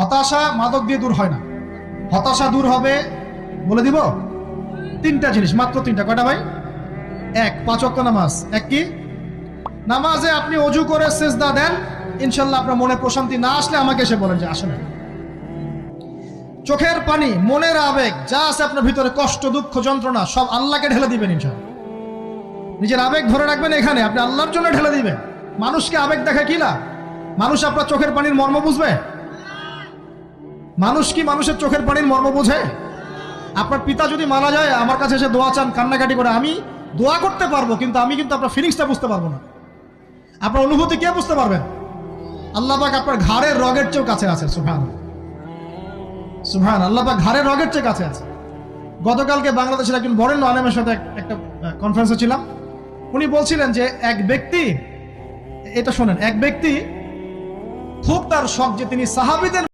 হতাশা মাদক দিয়ে দূর হয় না। হতাশা দূর হবে, বলে দিব, তিনটা জিনিস, মাত্র তিনটা। কয়টা ভাই? এক, 5 ওয়াক্ত নামাজ। এক কি? নামাজে আপনি অজু করে সিজদা দেন, ইনশাল্লাহ আপনার মনে প্রশান্তি না আসলে আমাকে এসে বলেন যে আসে না। চোখের পানি, মনের আবেগ যা আছে আপনার ভিতরে, কষ্ট, দুঃখ, যন্ত্রণা, সব আল্লাহকে ঢেলে দিবেন ইনশাল্লাহ। নিজের আবেগ ধরে রাখবেন এখানে, আপনি আল্লাহর জন্য ঢেলে দিবেন। মানুষকে আবেগ দেখা কি লাভ? মানুষ আপনার চোখের পানির মর্ম বুঝবে? মানুষ কি মানুষের চোখের পানির মর্ম বোঝে? আপনার পিতা যদি মারা যায়, আমার কাছে এসে দোয়া চান কান্নাকাটি করে, আমি দোয়া করতে পারবো, কিন্তু আমি কিন্তু আপনার ফিলিংসটা বুঝতে পারবো না। আপনার অনুভূতি কে বুঝতে পারবেন? আল্লাহ পাক আপনার ঘাড়ের রগের চেয়েও কাছে আছে। সুবহানাল্লাহ, সুবহানাল্লাহ, আল্লাহ পাক ঘাড়ের রগের চেয়ে কাছে আছে। গতকালকে বাংলাদেশের একজন বরেণ্য আলেমের সাথে একটা কনফারেন্সে ছিলাম। উনি বলছিলেন যে এক ব্যক্তি, এটা শোনেন, এক ব্যক্তি খুব তার শখ যে তিনি সাহাবীদের